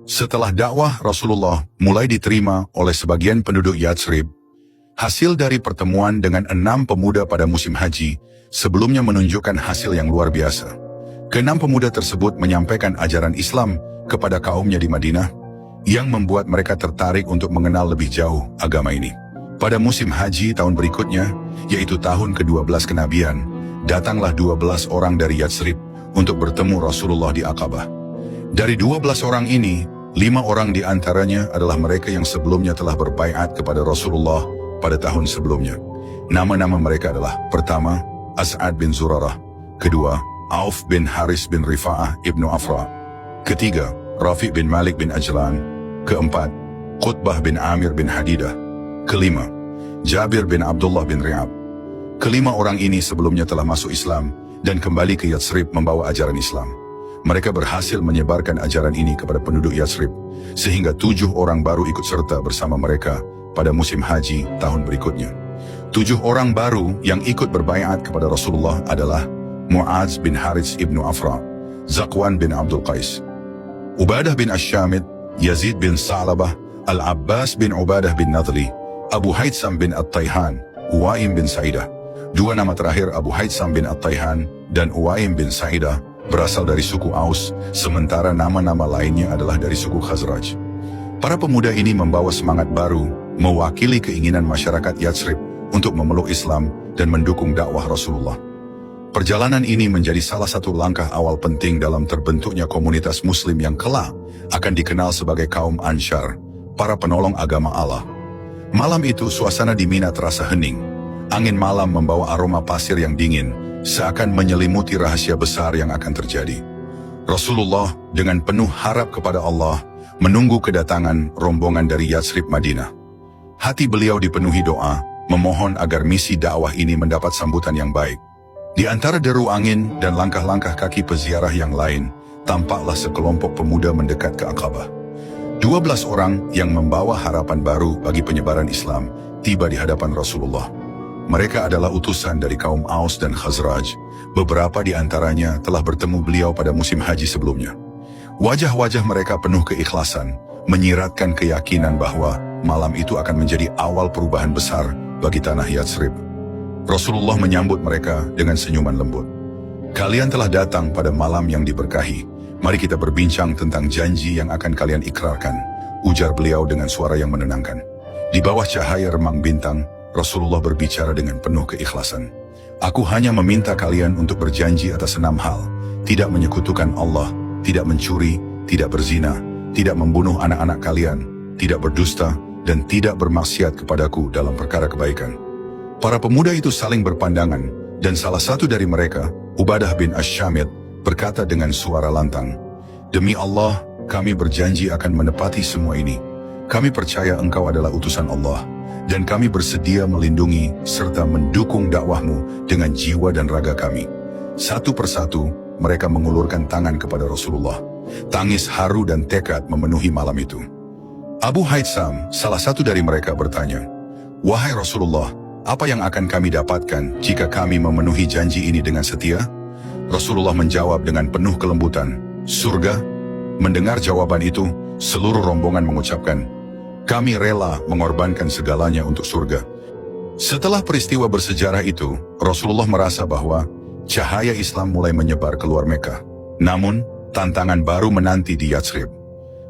Setelah dakwah Rasulullah mulai diterima oleh sebagian penduduk Yatsrib, hasil dari pertemuan dengan 6 pemuda pada musim haji sebelumnya menunjukkan hasil yang luar biasa. Ke-6 pemuda tersebut menyampaikan ajaran Islam kepada kaumnya di Madinah, yang membuat mereka tertarik untuk mengenal lebih jauh agama ini. Pada musim haji tahun berikutnya, yaitu tahun ke-12 kenabian, datanglah 12 orang dari Yatsrib untuk bertemu Rasulullah di Aqabah. Dari 12 orang ini, 5 orang di antaranya adalah mereka yang sebelumnya telah berbaiat kepada Rasulullah pada tahun sebelumnya. Nama-nama mereka adalah: pertama, As'ad bin Zurarah; kedua, Auf bin Haris bin Rifa'ah ibnu Afra; ketiga, Rafi' bin Malik bin Ajlan; keempat, Qutbah bin Amir bin Hadidah; kelima, Jabir bin Abdullah bin Ri'ab. Kelima orang ini sebelumnya telah masuk Islam dan kembali ke Yatsrib membawa ajaran Islam. Mereka berhasil menyebarkan ajaran ini kepada penduduk Yatsrib, sehingga 7 orang baru ikut serta bersama mereka pada musim haji tahun berikutnya. 7 orang baru yang ikut berbaiat kepada Rasulullah adalah Mu'adz bin Harits ibnu Afra, Zakwan bin Abdul Qais, Ubadah bin Asyamid, Yazid bin Sa'labah, Al-Abbas bin Ubadah bin Nadli, Abu Haitsam bin At-Tayhan, Uwaim bin Sa'idah. 2 nama terakhir, Abu Haitsam bin At-Tayhan dan Uwaim bin Sa'idah, berasal dari suku Aus, sementara nama-nama lainnya adalah dari suku Khazraj. Para pemuda ini membawa semangat baru, mewakili keinginan masyarakat Yatsrib untuk memeluk Islam dan mendukung dakwah Rasulullah. Perjalanan ini menjadi salah satu langkah awal penting dalam terbentuknya komunitas Muslim yang kelak akan dikenal sebagai kaum Ansyar, para penolong agama Allah. Malam itu suasana di Mina terasa hening. Angin malam membawa aroma pasir yang dingin, seakan menyelimuti rahasia besar yang akan terjadi. Rasulullah dengan penuh harap kepada Allah menunggu kedatangan rombongan dari Yatsrib Madinah. Hati beliau dipenuhi doa, memohon agar misi dakwah ini mendapat sambutan yang baik. Di antara deru angin dan langkah-langkah kaki peziarah yang lain, tampaklah sekelompok pemuda mendekat ke Aqabah. 12 orang yang membawa harapan baru bagi penyebaran Islam tiba di hadapan Rasulullah. Mereka adalah utusan dari kaum Aus dan Khazraj. Beberapa di antaranya telah bertemu beliau pada musim haji sebelumnya. Wajah-wajah mereka penuh keikhlasan, menyiratkan keyakinan bahwa malam itu akan menjadi awal perubahan besar bagi tanah Yatsrib. Rasulullah menyambut mereka dengan senyuman lembut. Kalian telah datang pada malam yang diberkahi. Mari kita berbincang tentang janji yang akan kalian ikrarkan, ujar beliau dengan suara yang menenangkan. Di bawah cahaya remang bintang, Rasulullah berbicara dengan penuh keikhlasan. Aku hanya meminta kalian untuk berjanji atas 6 hal. Tidak menyekutukan Allah, tidak mencuri, tidak berzina, tidak membunuh anak-anak kalian, tidak berdusta, dan tidak bermaksiat kepadaku dalam perkara kebaikan. Para pemuda itu saling berpandangan, dan salah satu dari mereka, Ubadah bin Asyamid, berkata dengan suara lantang, "Demi Allah, kami berjanji akan menepati semua ini. Kami percaya engkau adalah utusan Allah, dan kami bersedia melindungi serta mendukung dakwahmu dengan jiwa dan raga kami." Satu persatu, mereka mengulurkan tangan kepada Rasulullah. Tangis haru dan tekad memenuhi malam itu. Abu Haitsam, salah satu dari mereka, bertanya, "Wahai Rasulullah, apa yang akan kami dapatkan jika kami memenuhi janji ini dengan setia?" Rasulullah menjawab dengan penuh kelembutan, "Surga." Mendengar jawaban itu, seluruh rombongan mengucapkan, "Kami rela mengorbankan segalanya untuk surga." Setelah peristiwa bersejarah itu, Rasulullah merasa bahwa cahaya Islam mulai menyebar keluar Mekah. Namun, tantangan baru menanti di Yatsrib.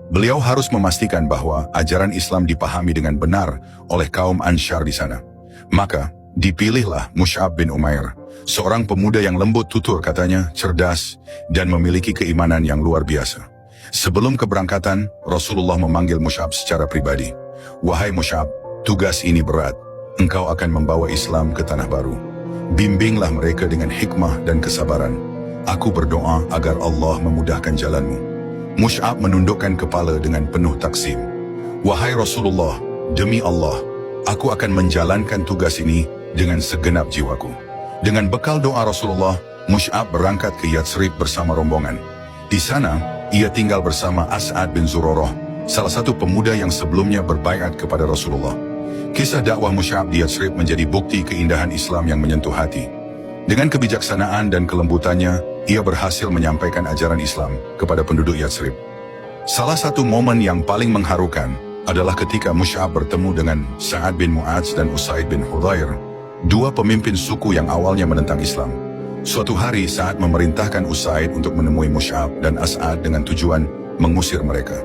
Beliau harus memastikan bahwa ajaran Islam dipahami dengan benar oleh kaum Ansyar di sana. Maka, dipilihlah Mus'ab bin Umair, seorang pemuda yang lembut tutur katanya, cerdas, dan memiliki keimanan yang luar biasa. Sebelum keberangkatan, Rasulullah memanggil Mus'ab secara pribadi. "Wahai Mus'ab, tugas ini berat. Engkau akan membawa Islam ke tanah baru. Bimbinglah mereka dengan hikmah dan kesabaran. Aku berdoa agar Allah memudahkan jalanmu." Mus'ab menundukkan kepala dengan penuh takzim. "Wahai Rasulullah, demi Allah, aku akan menjalankan tugas ini dengan segenap jiwaku." Dengan bekal doa Rasulullah, Mus'ab berangkat ke Yatsrib bersama rombongan. Di sana, ia tinggal bersama As'ad bin Zurarah, salah satu pemuda yang sebelumnya berbaiat kepada Rasulullah. Kisah dakwah Mus'ab di Yatsrib menjadi bukti keindahan Islam yang menyentuh hati. Dengan kebijaksanaan dan kelembutannya, ia berhasil menyampaikan ajaran Islam kepada penduduk Yatsrib. Salah satu momen yang paling mengharukan adalah ketika Mus'ab bertemu dengan Sa'ad bin Mu'adz dan Usaid bin Hudhair, dua pemimpin suku yang awalnya menentang Islam. Suatu hari Sa'ad memerintahkan Usaid untuk menemui Mus'ab dan As'ad dengan tujuan mengusir mereka.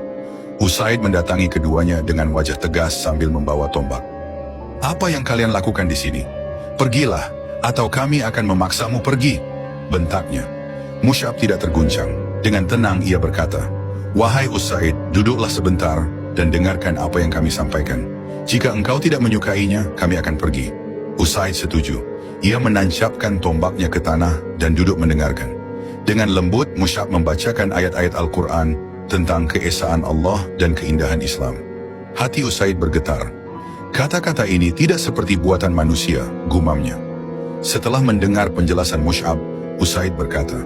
Usaid mendatangi keduanya dengan wajah tegas sambil membawa tombak. "Apa yang kalian lakukan di sini? Pergilah, atau kami akan memaksamu pergi," bentaknya. Mus'ab tidak terguncang. Dengan tenang ia berkata, "Wahai Usaid, duduklah sebentar dan dengarkan apa yang kami sampaikan. Jika engkau tidak menyukainya, kami akan pergi." Usaid setuju. Ia menancapkan tombaknya ke tanah dan duduk mendengarkan. Dengan lembut, Mus'ab membacakan ayat-ayat Al-Quran tentang keesaan Allah dan keindahan Islam. Hati Usaid bergetar. Kata-kata ini tidak seperti buatan manusia, gumamnya. Setelah mendengar penjelasan Mus'ab, Usaid berkata,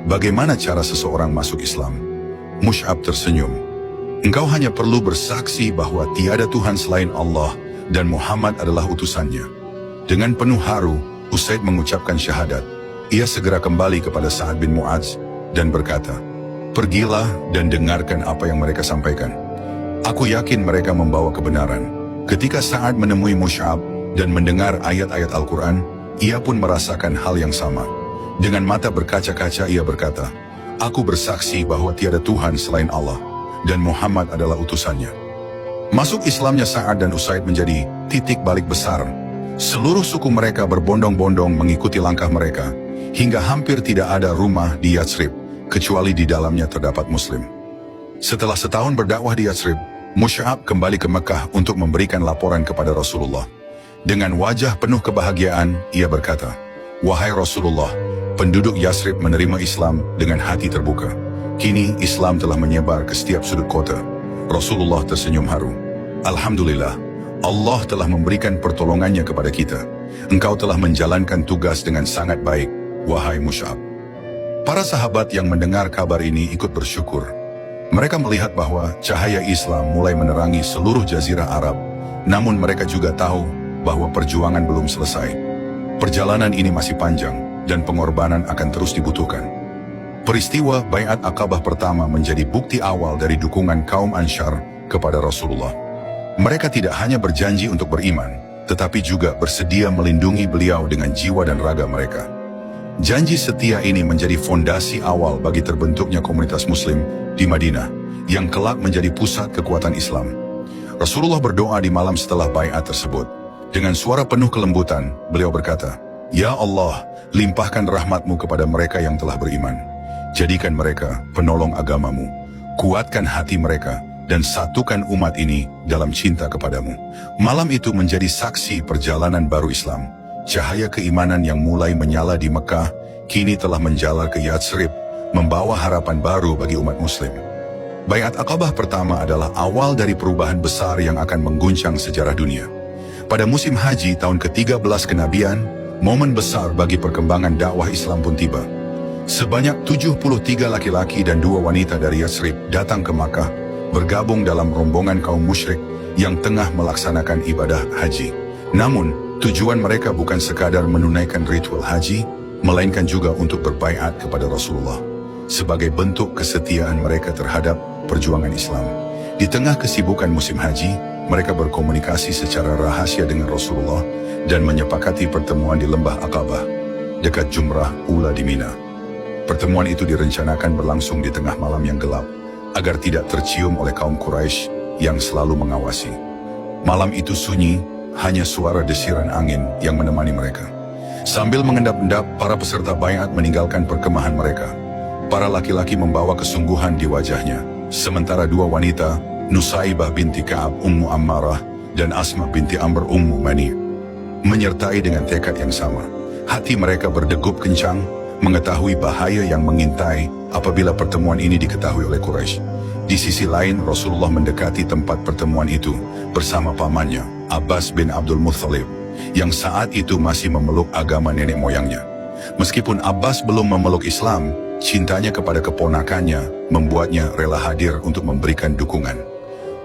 "Bagaimana cara seseorang masuk Islam?" Mus'ab tersenyum. "Engkau hanya perlu bersaksi bahwa tiada Tuhan selain Allah dan Muhammad adalah utusannya." Dengan penuh haru, Usaid mengucapkan syahadat. Ia segera kembali kepada Sa'ad bin Mu'adz dan berkata, "Pergilah dan dengarkan apa yang mereka sampaikan. Aku yakin mereka membawa kebenaran." Ketika Sa'ad menemui Mus'ab dan mendengar ayat-ayat Al-Quran, ia pun merasakan hal yang sama. Dengan mata berkaca-kaca ia berkata, "Aku bersaksi bahwa tiada Tuhan selain Allah dan Muhammad adalah utusannya." Masuk Islamnya Sa'ad dan Usaid menjadi titik balik besar. Seluruh suku mereka berbondong-bondong mengikuti langkah mereka, hingga hampir tidak ada rumah di Yatsrib, kecuali di dalamnya terdapat Muslim. Setelah setahun berdakwah di Yatsrib, Mus'ab kembali ke Mekah untuk memberikan laporan kepada Rasulullah. Dengan wajah penuh kebahagiaan, ia berkata, "Wahai Rasulullah, penduduk Yatsrib menerima Islam dengan hati terbuka. Kini Islam telah menyebar ke setiap sudut kota." Rasulullah tersenyum haru. "Alhamdulillah, Allah telah memberikan pertolongannya kepada kita. Engkau telah menjalankan tugas dengan sangat baik, wahai Mus'ab." Para sahabat yang mendengar kabar ini ikut bersyukur. Mereka melihat bahwa cahaya Islam mulai menerangi seluruh jazirah Arab, namun mereka juga tahu bahwa perjuangan belum selesai. Perjalanan ini masih panjang dan pengorbanan akan terus dibutuhkan. Peristiwa Bai'at Aqabah pertama menjadi bukti awal dari dukungan kaum Ansyar kepada Rasulullah. Mereka tidak hanya berjanji untuk beriman, tetapi juga bersedia melindungi beliau dengan jiwa dan raga mereka. Janji setia ini menjadi fondasi awal bagi terbentuknya komunitas Muslim di Madinah, yang kelak menjadi pusat kekuatan Islam. Rasulullah berdoa di malam setelah bai'at tersebut. Dengan suara penuh kelembutan, beliau berkata, "Ya Allah, limpahkan rahmat-Mu kepada mereka yang telah beriman. Jadikan mereka penolong agamamu. Kuatkan hati mereka dan satukan umat ini dalam cinta kepadamu." Malam itu menjadi saksi perjalanan baru Islam. Cahaya keimanan yang mulai menyala di Mekah, kini telah menjalar ke Yatsrib, membawa harapan baru bagi umat Muslim. Bai'at Aqabah pertama adalah awal dari perubahan besar yang akan mengguncang sejarah dunia. Pada musim haji tahun ke-13 kenabian, momen besar bagi perkembangan dakwah Islam pun tiba. Sebanyak 73 laki-laki dan 2 wanita dari Yatsrib datang ke Makkah, bergabung dalam rombongan kaum musyrik yang tengah melaksanakan ibadah haji. Namun, tujuan mereka bukan sekadar menunaikan ritual haji, melainkan juga untuk berbaiat kepada Rasulullah, sebagai bentuk kesetiaan mereka terhadap perjuangan Islam. Di tengah kesibukan musim haji, mereka berkomunikasi secara rahasia dengan Rasulullah dan menyepakati pertemuan di Lembah Aqabah, dekat Jumrah Ula di Mina. Pertemuan itu direncanakan berlangsung di tengah malam yang gelap, agar tidak tercium oleh kaum Quraisy yang selalu mengawasi. Malam itu sunyi, hanya suara desiran angin yang menemani mereka. Sambil mengendap-endap, para peserta baiat meninggalkan perkemahan mereka. Para laki-laki membawa kesungguhan di wajahnya, sementara 2 wanita, Nusaibah binti Ka'ab Ummu Ammarah dan Asma binti Amr Ummu Mani, menyertai dengan tekad yang sama. Hati mereka berdegup kencang, mengetahui bahaya yang mengintai apabila pertemuan ini diketahui oleh Quraisy. Di sisi lain, Rasulullah mendekati tempat pertemuan itu bersama pamannya, Abbas bin Abdul Muthalib, yang saat itu masih memeluk agama nenek moyangnya. Meskipun Abbas belum memeluk Islam, cintanya kepada keponakannya membuatnya rela hadir untuk memberikan dukungan.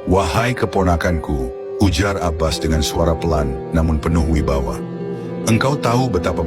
"Wahai keponakanku," ujar Abbas dengan suara pelan namun penuh wibawa, "engkau tahu betapa